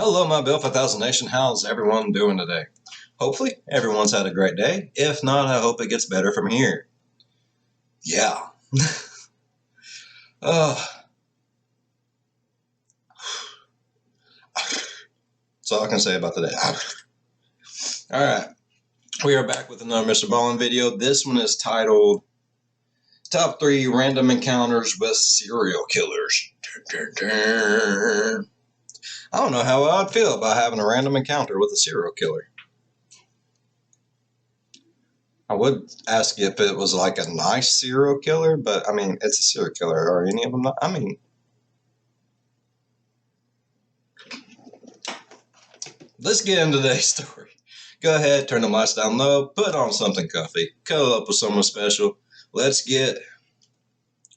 Hello, my Bill 5000 Nation. How's everyone doing today? Hopefully, everyone's had a great day. If not, I hope it gets better from here. Yeah. That's all I can say about today. All right. We are back with another Mr. Ballin video. This one is titled Top 3 Random Encounters with Serial Killers. Dun, dun, dun. I don't know how I'd feel about having a random encounter with a serial killer. I would ask if it was like a nice serial killer, but I mean, it's a serial killer. Are any of them not? I mean, let's get into today's story. Go ahead, turn the lights down low, put on something comfy, cuddle up with someone special. Let's get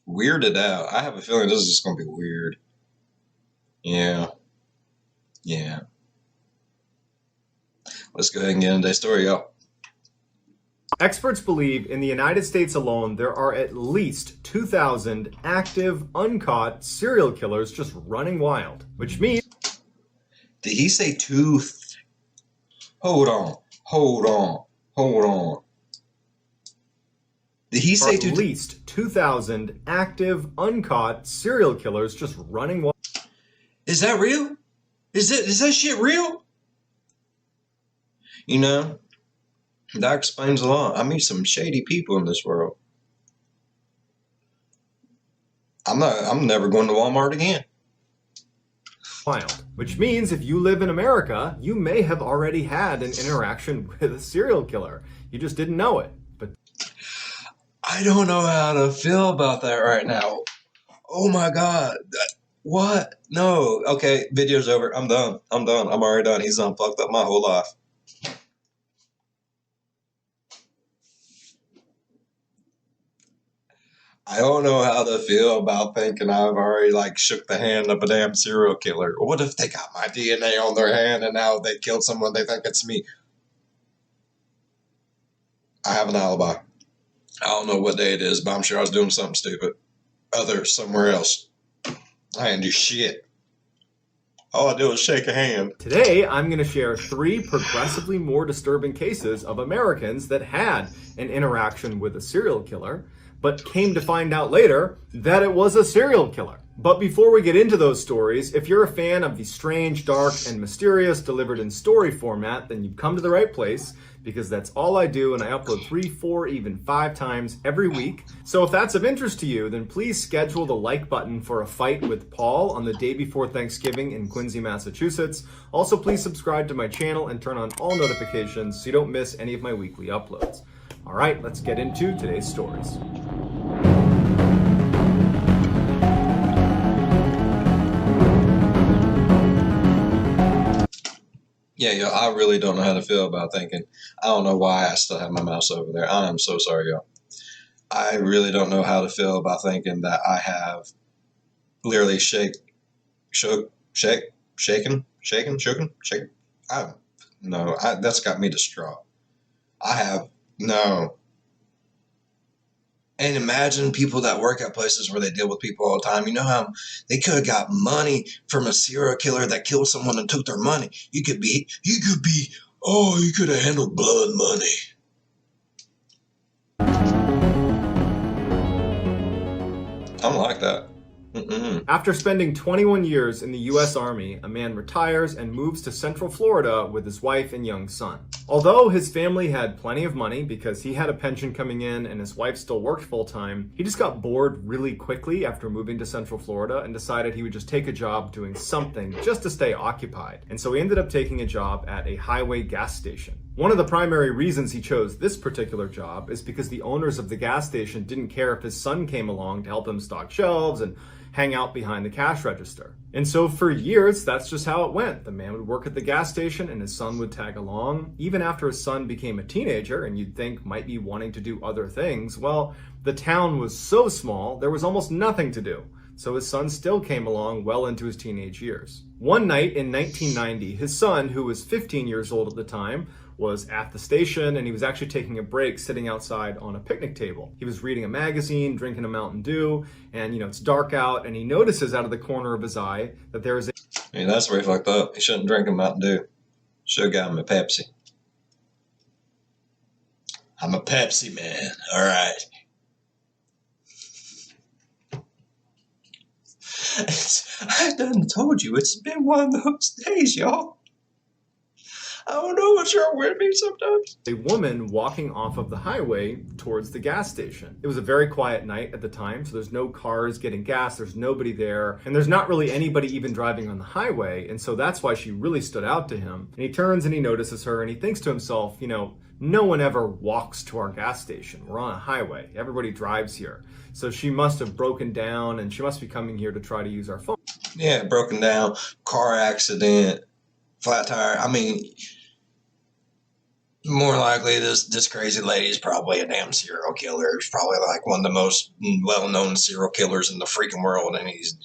weirded out. I have a feeling this is just going to be weird. Yeah. Let's go ahead and get into today's story, y'all. Experts believe in the United States alone, there are at least 2,000 active, uncaught serial killers just running wild, which means... Did he say two? Hold on. Did he say at least 2,000 active, uncaught serial killers just running wild? Is that real? Is that shit real? You know, that explains a lot. I meet some shady people in this world. I'm never going to Walmart again. Wild. Which means if you live in America, you may have already had an interaction with a serial killer. You just didn't know it. But I don't know how to feel about that right now. Oh my God. What? No. Okay, video's over. I'm done. I'm already done. He's done fucked up my whole life. I don't know how to feel about thinking I've already shook the hand of a damn serial killer. What if they got my DNA on their hand and now they killed someone, they think it's me? I have an alibi. I don't know what day it is, but I'm sure I was doing something stupid. Somewhere else. I didn't do shit. All I did was shake a hand. Today, I'm going to share 3 progressively more disturbing cases of Americans that had an interaction with a serial killer, but came to find out later that it was a serial killer. But before we get into those stories, if you're a fan of the strange, dark, and mysterious delivered in story format, then you've come to the right place, because that's all I do, and I upload 3, 4, even 5 times every week. So if that's of interest to you, then please schedule the like button for a fight with Paul on the day before Thanksgiving in Quincy, Massachusetts. Also, please subscribe to my channel and turn on all notifications so you don't miss any of my weekly uploads. All right, let's get into today's stories. Yeah, I really don't know how to feel about thinking. I don't know why I still have my mouse over there. I am so sorry, y'all. I really don't know how to feel about thinking that I have literally shaken. That's got me distraught. No. And imagine people that work at places where they deal with people all the time. You know how they could have got money from a serial killer that killed someone and took their money. You could have handled blood money. I'm like that. After spending 21 years in the U.S. Army, a man retires and moves to Central Florida with his wife and young son. Although his family had plenty of money because he had a pension coming in and his wife still worked full-time, he just got bored really quickly after moving to Central Florida and decided he would just take a job doing something just to stay occupied. And so he ended up taking a job at a highway gas station. One of the primary reasons he chose this particular job is because the owners of the gas station didn't care if his son came along to help him stock shelves and hang out behind the cash register. And so for years, that's just how it went. The man would work at the gas station and his son would tag along. Even after his son became a teenager and you'd think might be wanting to do other things, well, the town was so small, there was almost nothing to do. So his son still came along well into his teenage years. One night in 1990, his son, who was 15 years old at the time, was at the station, and he was actually taking a break sitting outside on a picnic table. He was reading a magazine, drinking a Mountain Dew, and it's dark out, and he notices out of the corner of his eye that there is a Yeah, that's where he fucked up. He shouldn't drink a Mountain Dew. Should have got him a Pepsi. I'm a Pepsi man. All right. I done told you it's been one of those days, y'all. I don't know what's wrong with me sometimes. A woman walking off of the highway towards the gas station. It was a very quiet night at the time, so there's no cars getting gas, there's nobody there, and there's not really anybody even driving on the highway, and so that's why she really stood out to him. And he turns and he notices her and he thinks to himself, you know, no one ever walks to our gas station. We're on a highway. Everybody drives here. So she must have broken down and she must be coming here to try to use our phone. Yeah, broken down, car accident, flat tire. I mean, more likely this crazy lady is probably a damn serial killer. He's probably like one of the most well-known serial killers in the freaking world, and he's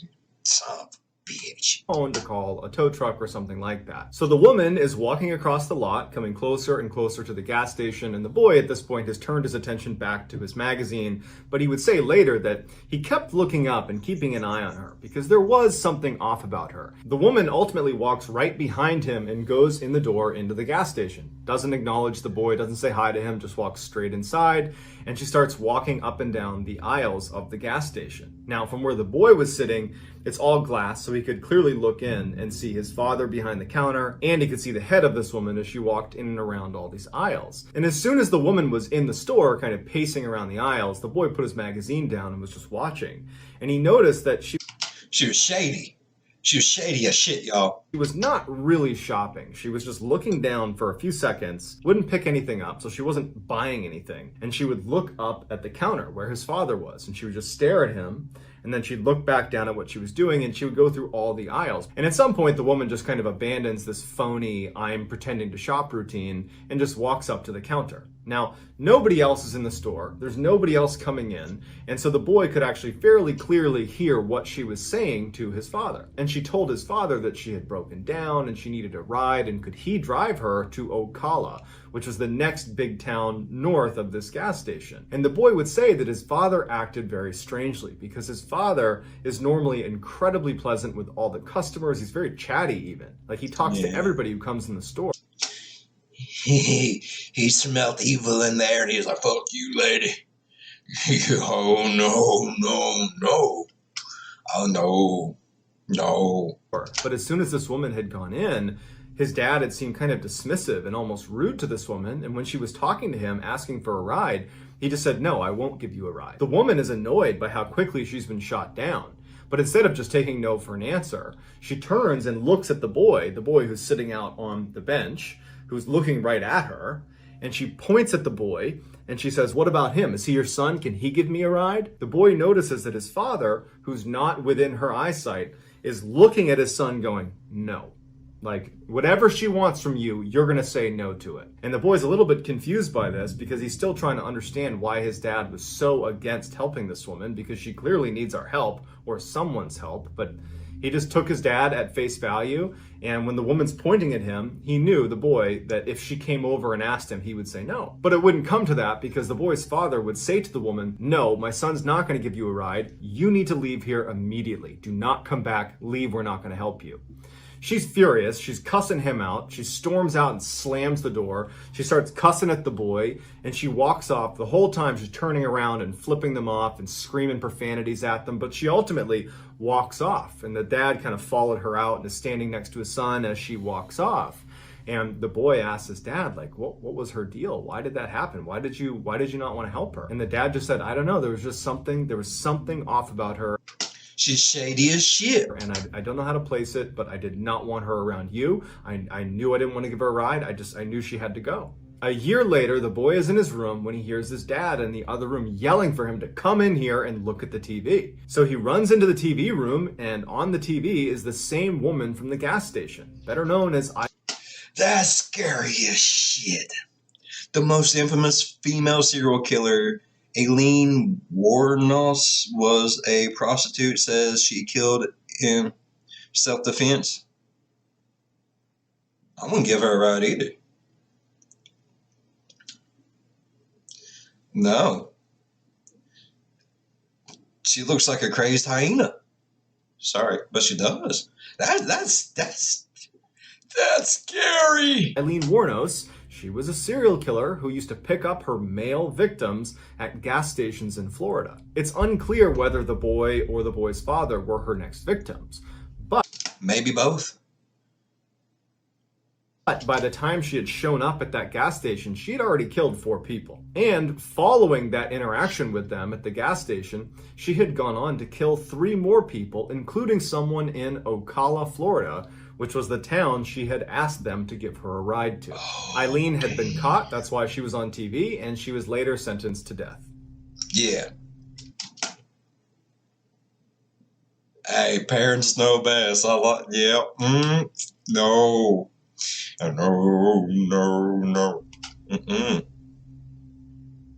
son of a bitch. To call a tow truck or something like that. So the woman is walking across the lot, coming closer and closer to the gas station, and the boy at this point has turned his attention back to his magazine, but he would say later that he kept looking up and keeping an eye on her because there was something off about her. The woman ultimately walks right behind him and goes in the door into the gas station. Doesn't acknowledge the boy, doesn't say hi to him, just walks straight inside, and she starts walking up and down the aisles of the gas station. Now, from where the boy was sitting, it's all glass, so he could clearly look in and see his father behind the counter, and he could see the head of this woman as she walked in and around all these aisles. And as soon as the woman was in the store, kind of pacing around the aisles, the boy put his magazine down and was just watching. And he noticed that she was shady. She was shady as shit, y'all. She was not really shopping. She was just looking down for a few seconds, wouldn't pick anything up, so she wasn't buying anything. And she would look up at the counter where his father was, and she would just stare at him, and then she'd look back down at what she was doing, and she would go through all the aisles. And at some point, the woman just kind of abandons this phony, I'm pretending to shop routine, and just walks up to the counter. Now, nobody else is in the store. There's nobody else coming in. And so the boy could actually fairly clearly hear what she was saying to his father. And she told his father that she had broken down and she needed a ride, and could he drive her to Ocala, which was the next big town north of this gas station. And the boy would say that his father acted very strangely because his father is normally incredibly pleasant with all the customers. He's very chatty even. Like he talks to everybody who comes in the store. He smelled evil in there, and he was like, fuck you, lady. Oh, no. Oh, no. But as soon as this woman had gone in, his dad had seemed kind of dismissive and almost rude to this woman. And when she was talking to him, asking for a ride, he just said, no, I won't give you a ride. The woman is annoyed by how quickly she's been shot down. But instead of just taking no for an answer, she turns and looks at the boy who's sitting out on the bench, who's looking right at her, and she points at the boy and she says, what about him? Is he your son? Can he give me a ride? The boy notices that his father, who's not within her eyesight, is looking at his son going, no. Like, whatever she wants from you, you're going to say no to it. And the boy's a little bit confused by this because he's still trying to understand why his dad was so against helping this woman, because she clearly needs our help or someone's help. But he just took his dad at face value, and when the woman's pointing at him, he knew, the boy, that if she came over and asked him, he would say no. But it wouldn't come to that because the boy's father would say to the woman, no, my son's not going to give you a ride. You need to leave here immediately. Do not come back. Leave. We're not going to help you. She's furious. She's cussing him out. She storms out and slams the door. She starts cussing at the boy, and she walks off. The whole time she's turning around and flipping them off and screaming profanities at them, but she ultimately walks off. And the dad kind of followed her out and is standing next to his son as she walks off. And the boy asks his dad, like, what was her deal? Why did that happen? Why did you not want to help her? And the dad just said, I don't know. There was something off about her. She's shady as shit. And I don't know how to place it, but I did not want her around you. I knew I didn't want to give her a ride. I knew she had to go. A year later, the boy is in his room when he hears his dad in the other room yelling for him to come in here and look at the TV. So he runs into the TV room, and on the TV is the same woman from the gas station, better known as That's scary as shit. The most infamous female serial killer, Aileen Wuornos, was a prostitute, says she killed in self-defense. I wouldn't give her a ride either. No. She looks like a crazed hyena. Sorry, but she does. That's scary. Eileen Wuornos, she was a serial killer who used to pick up her male victims at gas stations in Florida. It's unclear whether the boy or the boy's father were her next victims, but maybe both. But by the time she had shown up at that gas station, she had already killed 4 people. And following that interaction with them at the gas station, she had gone on to kill 3 more people, including someone in Ocala, Florida, which was the town she had asked them to give her a ride to. Eileen had been caught, that's why she was on TV, and she was later sentenced to death. Yeah. Hey, parents know best. Yeah. No. No. Mm-mm.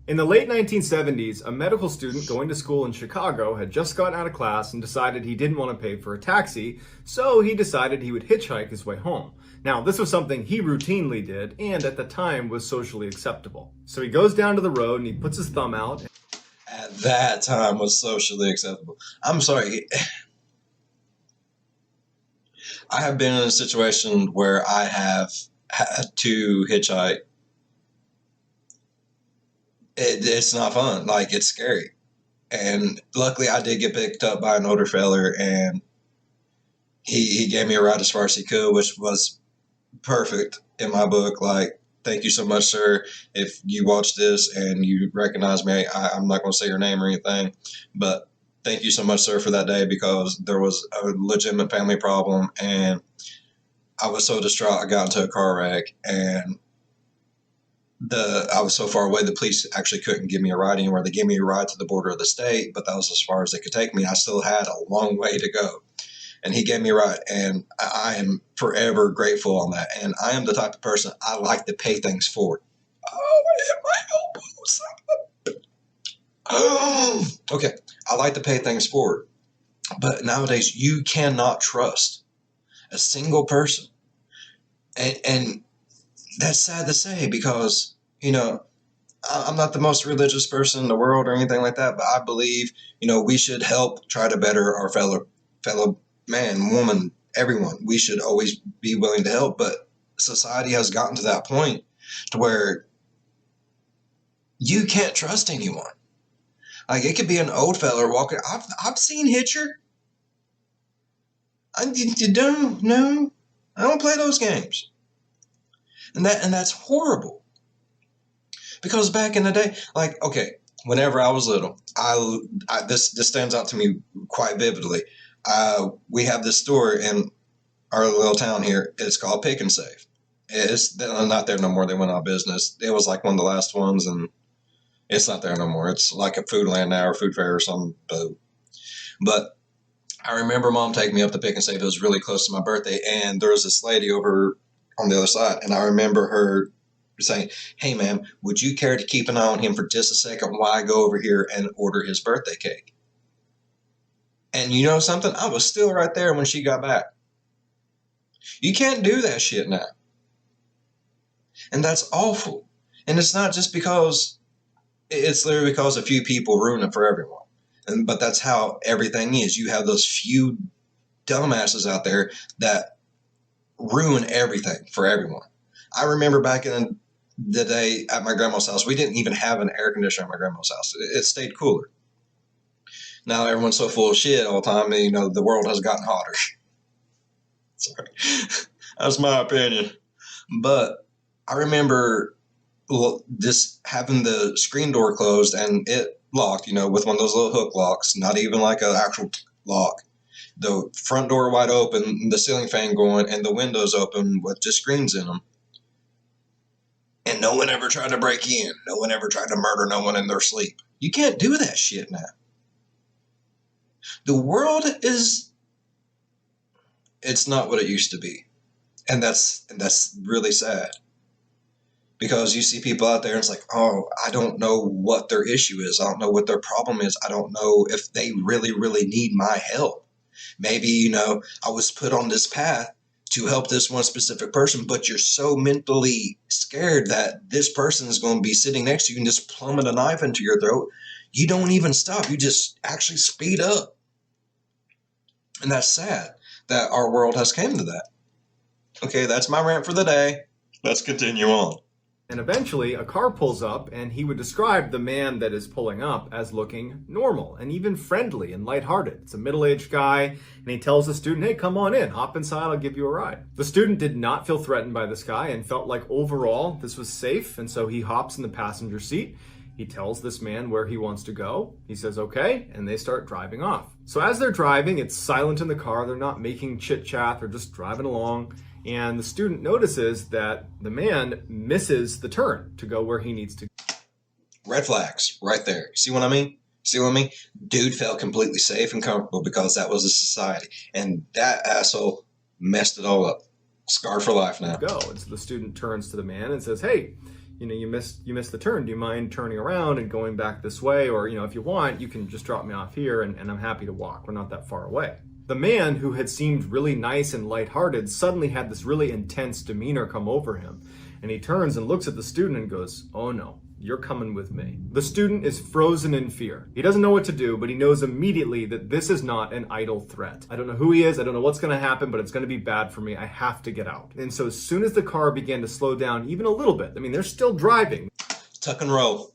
In the late 1970s, a medical student going to school in Chicago had just gotten out of class and decided he didn't want to pay for a taxi, so he decided he would hitchhike his way home. Now, this was something he routinely did, and at the time was socially acceptable. So he goes down to the road and he puts his thumb out. At that time was socially acceptable. I'm sorry. I have been in a situation where I have had to hitchhike. It's not fun. Like, it's scary. And luckily I did get picked up by an older feller, and he gave me a ride as far as he could, which was perfect in my book. Like, thank you so much, sir. If you watch this and you recognize me, I'm not going to say your name or anything, but thank you so much, sir, for that day, because there was a legitimate family problem, and I was so distraught. I got into a car wreck, and I was so far away, the police actually couldn't give me a ride anywhere. They gave me a ride to the border of the state, but that was as far as they could take me. I still had a long way to go. And he gave me a ride, and I am forever grateful on that. And I am the type of person, I like to pay things forward. Oh, I hit my elbows. Oh, okay. I like to pay things forward. But nowadays, you cannot trust a single person. And that's sad to say, because, you know, I'm not the most religious person in the world or anything like that, but I believe, you know, we should help try to better our fellow man, woman, everyone. We should always be willing to help. But society has gotten to that point to where you can't trust anyone. Like, it could be an old fella walking. I've seen Hitcher. I don't play those games. And that's horrible. Because back in the day, like, okay, whenever I was little, this stands out to me quite vividly. We have this store in our little town here. It's called Pick and Save. It's not there no more. They went out of business. It was like one of the last ones, and it's not there no more. It's like a Foodland now, or Food Fair or something. But I remember Mom taking me up to Pick and Save. It was really close to my birthday, and there was this lady over on the other side, and I remember her saying, "Hey, ma'am, would you care to keep an eye on him for just a second while I go over here and order his birthday cake?" And you know something? I was still right there when she got back. You can't do that shit now. And that's awful. And it's not just because, it's literally because a few people ruin it for everyone. But that's how everything is. You have those few dumbasses out there that ruin everything for everyone. I remember back in the day at my grandma's house, we didn't even have an air conditioner at my grandma's house. It stayed cooler. Now everyone's so full of shit all the time, and, you know, the world has gotten hotter. Sorry. That's my opinion. But I remember this having the screen door closed and it locked, you know, with one of those little hook locks, not even like an actual lock. The front door wide open, the ceiling fan going, and the windows open with just screens in them. And no one ever tried to break in. No one ever tried to murder no one in their sleep. You can't do that shit now. The world it's not what it used to be. And that's really sad. Because you see people out there and it's like, oh, I don't know what their issue is. I don't know what their problem is. I don't know if they really, really need my help. Maybe, you know, I was put on this path to help this one specific person, but you're so mentally scared that this person is going to be sitting next to you and just plummet a knife into your throat. You don't even stop. You just actually speed up. And that's sad that our world has came to that. Okay, that's my rant for the day. Let's continue on. And eventually, a car pulls up, and he would describe the man that is pulling up as looking normal and even friendly and lighthearted. It's a middle-aged guy, and he tells the student, hey, come on in, hop inside, I'll give you a ride. The student did not feel threatened by this guy and felt like overall this was safe, and so he hops in the passenger seat. He tells this man where he wants to go. He says, okay, and they start driving off. So as they're driving, it's silent in the car. They're not making chit-chat. They're just driving along. And the student notices that the man misses the turn to go where he needs to. Red flags right there. See what I mean? See what I mean? Dude felt completely safe and comfortable because that was a society. And that asshole messed it all up. Scarred for life now. Go. And so the student turns to the man and says, hey, you missed the turn. Do you mind turning around and going back this way? Or, if you want, you can just drop me off here and I'm happy to walk. We're not that far away. The man, who had seemed really nice and lighthearted, suddenly had this really intense demeanor come over him. And he turns and looks at the student and goes, oh no, you're coming with me. The student is frozen in fear. He doesn't know what to do, but he knows immediately that this is not an idle threat. I don't know who he is. I don't know what's going to happen, but it's going to be bad for me. I have to get out. And so as soon as the car began to slow down even a little bit, they're still driving. Tuck and roll.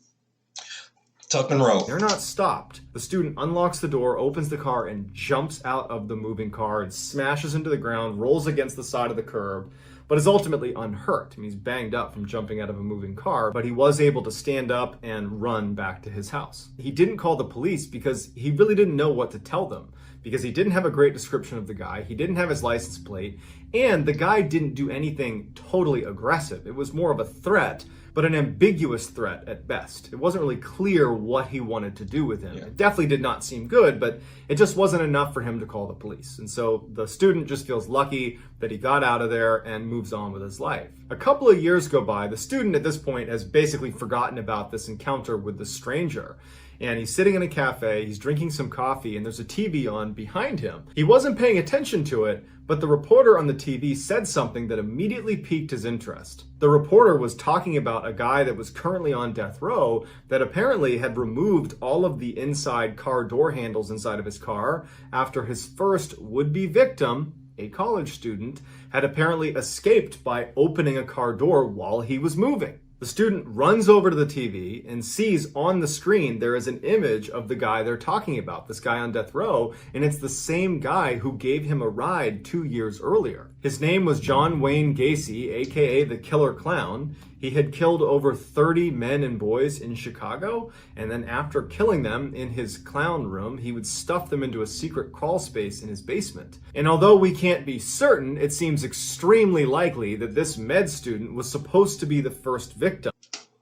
Tuck and roll. They're not stopped. The student unlocks the door, opens the car, and jumps out of the moving car and smashes into the ground, rolls against the side of the curb, but is ultimately unhurt. He's banged up from jumping out of a moving car, but he was able to stand up and run back to his house. He didn't call the police because he really didn't know what to tell them, because he didn't have a great description of the guy, he didn't have his license plate, and the guy didn't do anything totally aggressive. It was more of a threat, but an ambiguous threat at best. It wasn't really clear what he wanted to do with him. Yeah. It definitely did not seem good, but it just wasn't enough for him to call the police. And so the student just feels lucky that he got out of there and moves on with his life. A couple of years go by. The student at this point has basically forgotten about this encounter with the stranger. And he's sitting in a cafe, he's drinking some coffee, and there's a TV on behind him. He wasn't paying attention to it, but the reporter on the TV said something that immediately piqued his interest. The reporter was talking about a guy that was currently on death row that apparently had removed all of the inside car door handles inside of his car after his first would-be victim, a college student, had apparently escaped by opening a car door while he was moving. The student runs over to the TV and sees on the screen there is an image of the guy they're talking about, this guy on death row, and it's the same guy who gave him a ride 2 years earlier. His name was John Wayne Gacy, aka the Killer Clown. He had killed over 30 men and boys in Chicago, and then after killing them in his clown room, he would stuff them into a secret crawl space in his basement. And although we can't be certain, it seems extremely likely that this med student was supposed to be the first victim.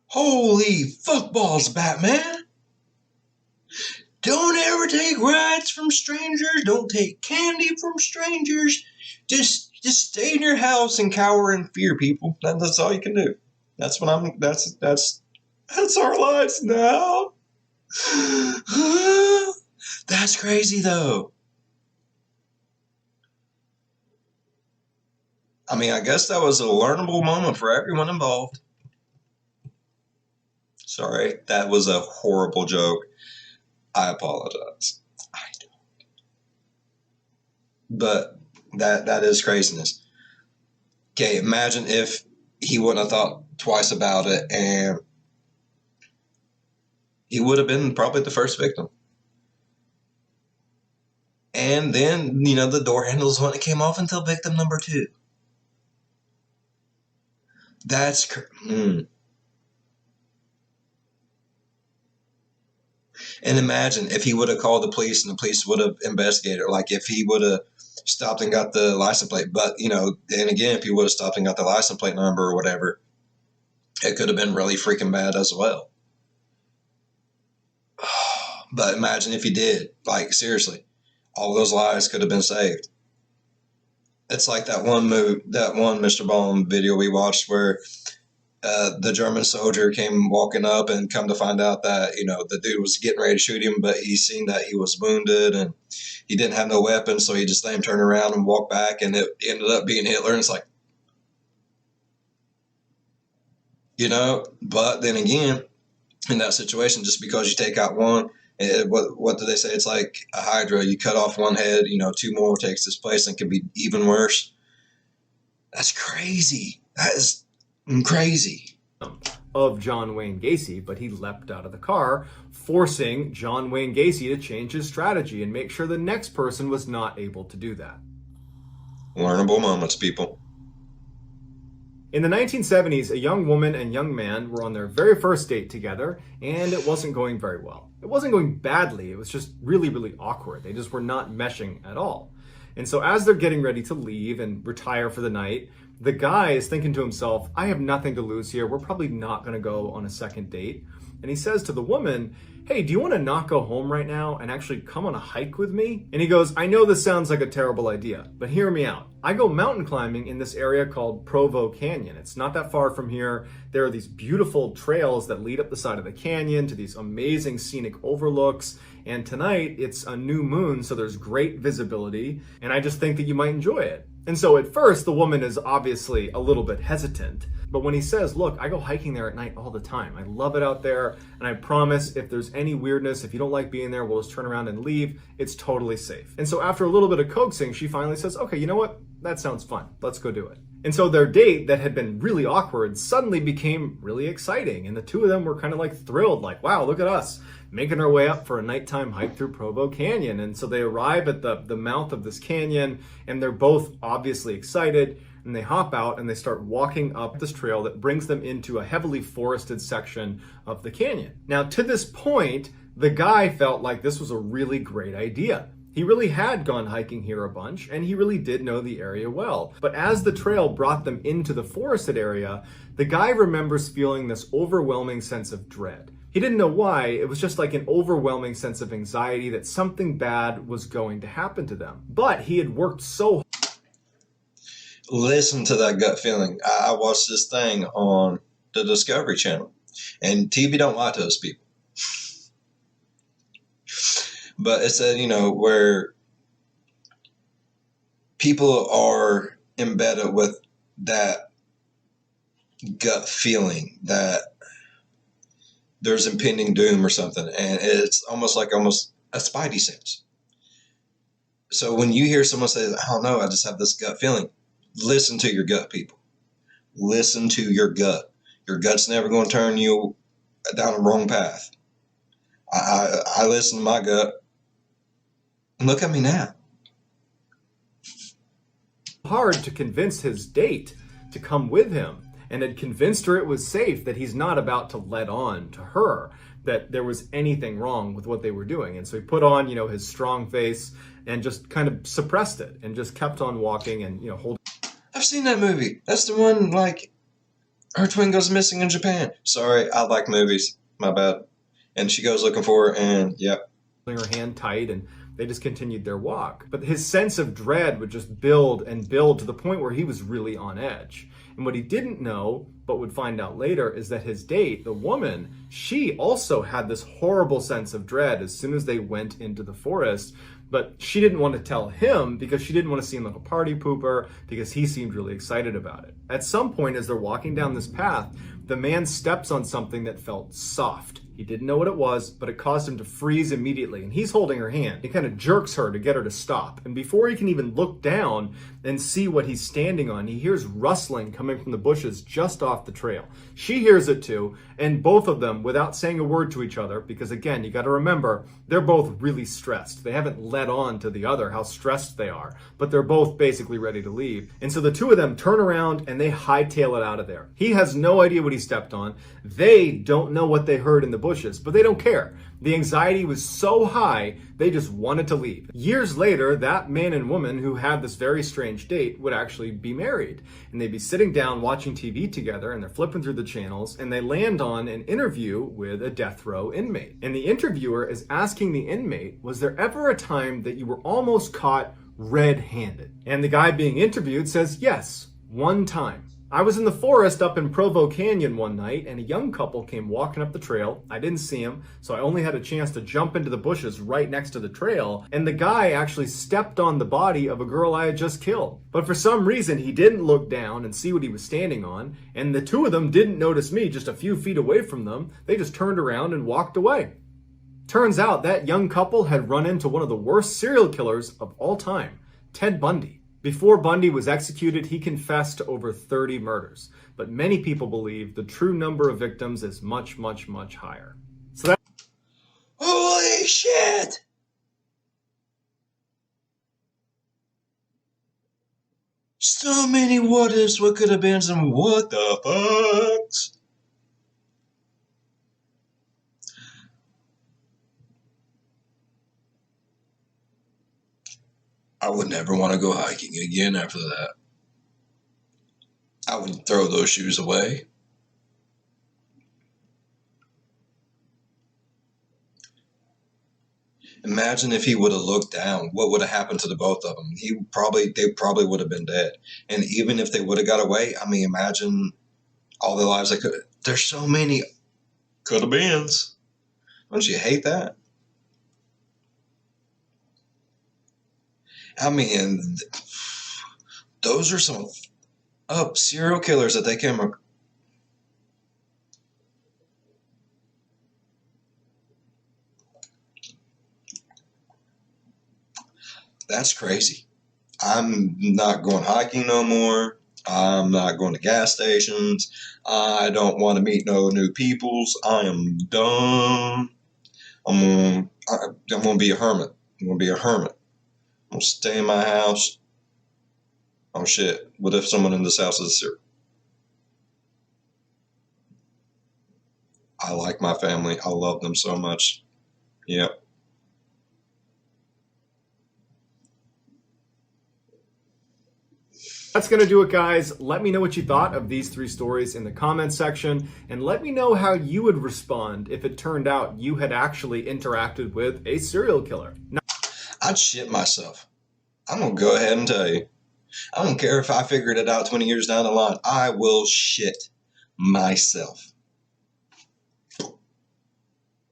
Holy fuckballs, Batman! Don't ever take rides from strangers. Don't take candy from strangers. Just stay in your house and cower in fear, people. That's all you can do. That's what I'm. That's our lives now. That's crazy, though. I guess that was a learnable moment for everyone involved. Sorry, that was a horrible joke. I apologize. I don't. But that is craziness. Okay, imagine if he wouldn't have thought twice about it and he would have been probably the first victim. And then, the door handles wouldn't have came off until victim number 2. That's And imagine if he would have called the police and the police would have investigated, like if he would have stopped and got the license plate. But, then again, if he would have stopped and got the license plate number or whatever, it could have been really freaking bad as well. But imagine if he did. Like, seriously, all those lives could have been saved. It's like that one Mr. Ballen video we watched where the German soldier came walking up and come to find out that, the dude was getting ready to shoot him, but he seen that he was wounded and he didn't have no weapon, so he just let him turn around and walk back, and it ended up being Hitler. And it's like, but then again, in that situation, just because you take out one, What do they say? It's like a hydra. You cut off one head, two more takes its place and can be even worse. That's crazy. That is crazy. Of John Wayne Gacy, but he leapt out of the car, forcing John Wayne Gacy to change his strategy and make sure the next person was not able to do that. Learnable moments, people. In the 1970s, a young woman and young man were on their very first date together, and it wasn't going very well. It wasn't going badly, it was just really, really awkward. They just were not meshing at all. And so as they're getting ready to leave and retire for the night, the guy is thinking to himself, I have nothing to lose here. We're probably not going to go on a second date. And he says to the woman, hey, do you want to not go home right now and actually come on a hike with me? And he goes, I know this sounds like a terrible idea, but hear me out. I go mountain climbing in this area called Provo Canyon. It's not that far from here. There are these beautiful trails that lead up the side of the canyon to these amazing scenic overlooks. And tonight it's a new moon, so there's great visibility. And I just think that you might enjoy it. And so at first, the woman is obviously a little bit hesitant. But when he says, look, I go hiking there at night all the time. I love it out there. And I promise if there's any weirdness, if you don't like being there, we'll just turn around and leave. It's totally safe. And so after a little bit of coaxing, she finally says, okay, you know what? That sounds fun. Let's go do it. And so their date that had been really awkward suddenly became really exciting. And the two of them were kind of like thrilled, like, wow, look at us making our way up for a nighttime hike through Provo Canyon. And so they arrive at the mouth of this canyon, and they're both obviously excited. And they hop out and they start walking up this trail that brings them into a heavily forested section of the canyon. Now, to this point, the guy felt like this was a really great idea. He really had gone hiking here a bunch, and he really did know the area well. But as the trail brought them into the forested area, the guy remembers feeling this overwhelming sense of dread. He didn't know why, it was just like an overwhelming sense of anxiety that something bad was going to happen to them. But he had worked so hard. Listen to that gut feeling. I watched this thing on the Discovery Channel, and TV don't lie to us people. But it said, where people are embedded with that gut feeling that there's impending doom or something, and it's almost a spidey sense. So when you hear someone say, I don't know, I just have this gut feeling, listen to your gut, people. Listen to your gut. Your gut's never going to turn you down a wrong path. I listen to my gut. And look at me now. Hard to convince his date to come with him, and had convinced her it was safe, that he's not about to let on to her that there was anything wrong with what they were doing. And so he put on, his strong face and just kind of suppressed it and just kept on walking and, holding. I've seen that movie. That's the one, like, her twin goes missing in Japan. Sorry, I like movies. My bad. And she goes looking for her, and yep. Her hand tight, and they just continued their walk. But his sense of dread would just build and build to the point where he was really on edge. And what he didn't know, but would find out later, is that his date, the woman, she also had this horrible sense of dread as soon as they went into the forest. But she didn't want to tell him because she didn't want to seem like a party pooper, because he seemed really excited about it. At some point, as they're walking down this path, the man steps on something that felt soft. He didn't know what it was, but it caused him to freeze immediately, and he's holding her hand. He kind of jerks her to get her to stop. And before he can even look down and see what he's standing on, he hears rustling coming from the bushes just off the trail. She hears it too, and both of them, without saying a word to each other, because again, you got to remember, they're both really stressed. They haven't let on to the other how stressed they are, but they're both basically ready to leave. And so the two of them turn around and they hightail it out of there. He has no idea what he stepped on. They don't know what they heard in the bushes, but they don't care. The anxiety was so high, they just wanted to leave. Years later, that man and woman who had this very strange date would actually be married. And they'd be sitting down watching TV together, and they're flipping through the channels, and they land on an interview with a death row inmate. And the interviewer is asking the inmate, was there ever a time that you were almost caught red-handed? And the guy being interviewed says, yes, one time. I was in the forest up in Provo Canyon one night, and a young couple came walking up the trail. I didn't see him, so I only had a chance to jump into the bushes right next to the trail, and the guy actually stepped on the body of a girl I had just killed. But for some reason, he didn't look down and see what he was standing on, and the two of them didn't notice me just a few feet away from them. They just turned around and walked away. Turns out that young couple had run into one of the worst serial killers of all time, Ted Bundy. Before Bundy was executed, he confessed to over 30 murders, but many people believe the true number of victims is much, much, much higher. So that Holy shit! So many what ifs, what could have been, some what the fucks. I would never want to go hiking again after that. I would throw those shoes away. Imagine if he would have looked down. What would have happened to the both of them? They probably would have been dead. And even if they would have got away, I mean, imagine all the lives they could. There's so many could have beens. Don't you hate that? I mean, those are some serial killers that they came across. That's crazy. I'm not going hiking no more. I'm not going to gas stations. I don't want to meet no new peoples. I am done. I'm gonna be a hermit. I'm gonna be a hermit. I'm gonna stay in my house. Oh shit! What if someone in this house is here? I like my family. I love them so much. Yep. That's going to do it, guys. Let me know what you thought of these 3 stories in the comments section, and let me know how you would respond if it turned out you had actually interacted with a serial killer. Now, I'd shit myself. I'm going to go ahead and tell you. I don't care if I figured it out 20 years down the line. I will shit myself.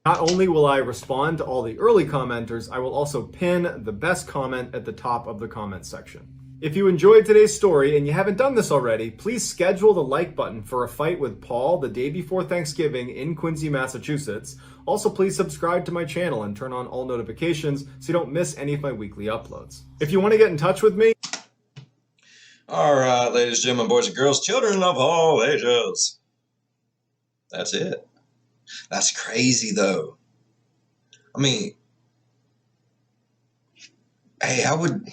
not only will I respond to all the early commenters, I will also pin the best comment at the top of the comment section. If you enjoyed today's story and you haven't done this already, please schedule the like button for a fight with Paul the day before Thanksgiving in Quincy, Massachusetts. Also, please subscribe to my channel and turn on all notifications so you don't miss any of my weekly uploads. If you want to get in touch with me... All right, ladies, gentlemen, boys and girls, children of all ages. That's it. That's crazy, though. I mean, hey, I don't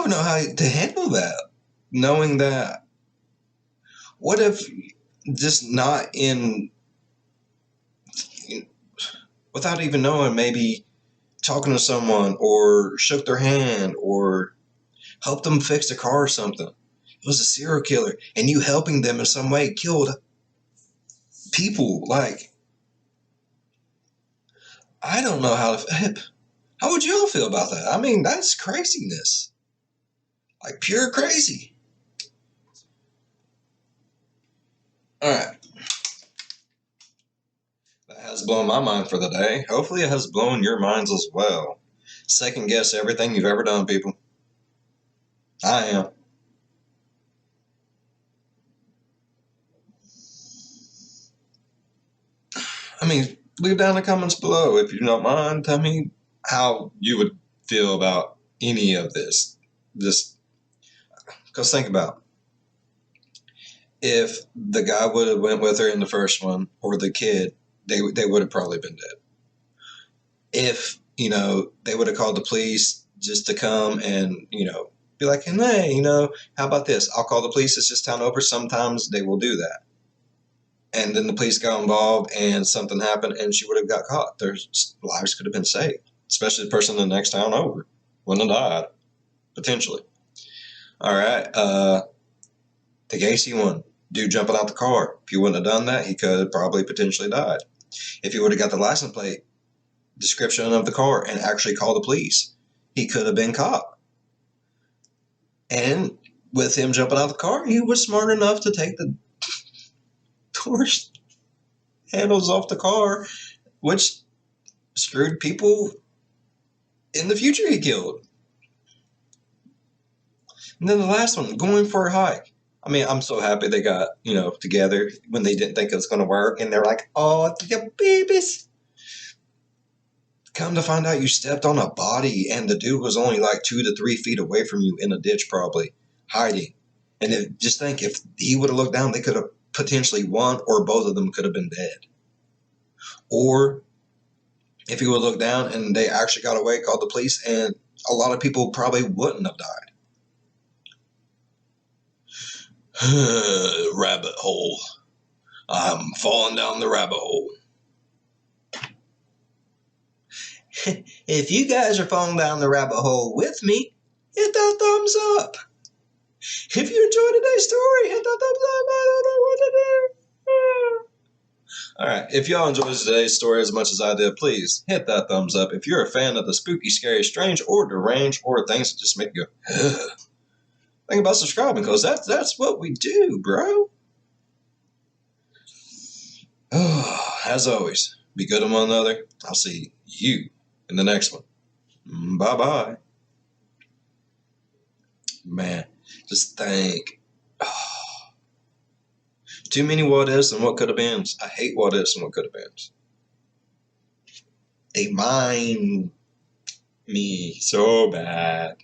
know how to handle that. Knowing that, what if just not in, without even knowing, maybe talking to someone or shook their hand or helped them fix a car or something. It was a serial killer, and you helping them in some way killed people. Like, I don't know how would you all feel about that? I mean, that's craziness. Like, pure crazy. All right. That has blown my mind for the day. Hopefully it has blown your minds as well. Second guess everything you've ever done, people. I am. I mean, leave down in the comments below if you don't mind. Tell me how you would feel about any of this. Just because think about if the guy would have went with her in the first one, or the kid, they would have probably been dead. If, they would have called the police just to come and, be like, hey, how about this? I'll call the police. It's just town over. Sometimes they will do that. And then the police got involved and something happened and she would have got caught. Their lives could have been saved, especially the person in the next town over. Wouldn't have died, potentially. All right. The Gacy one, dude jumping out the car. If he wouldn't have done that, he could have probably potentially died. If he would have got the license plate description of the car and actually called the police, he could have been caught. And with him jumping out of the car, he was smart enough to take the door handles off the car, which screwed people in the future he killed. And then the last one, going for a hike. I mean, I'm so happy they got, together when they didn't think it was going to work. And they're like, oh, your babies. Come to find out you stepped on a body and the dude was only like 2 to 3 feet away from you in a ditch, probably hiding. And just think, if he would have looked down, they could have potentially one or both of them could have been dead. Or if he would look down and they actually got away, called the police, and a lot of people probably wouldn't have died. Rabbit hole. I'm falling down the rabbit hole. If you guys are falling down the rabbit hole with me, hit that thumbs up. If you enjoyed today's story, hit that thumbs up. I don't know what to do. All right. If y'all enjoyed today's story as much as I did, please hit that thumbs up. If you're a fan of the spooky, scary, strange, or deranged, or things that just make you go, ugh, think about subscribing, because that's what we do, bro. Oh, as always, be good to one another. I'll see you in the next one. Bye-bye. Man, just think. Oh, too many what ifs and what could have been. I hate what ifs and what could have been. They mind me so bad.